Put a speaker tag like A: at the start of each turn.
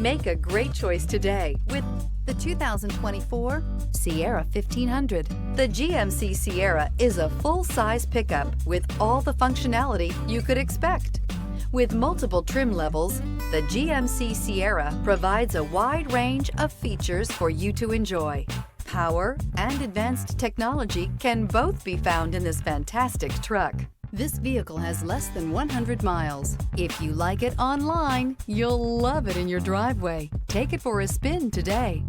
A: Make a great choice today with the 2024 Sierra 1500. The GMC Sierra is a full-size pickup with all the functionality you could expect. With multiple trim levels, the GMC Sierra provides a wide range of features for you to enjoy. Power and advanced technology can both be found in this fantastic truck. This vehicle has less than 100 miles. If you like it online, you'll love it in your driveway. Take it for a spin today.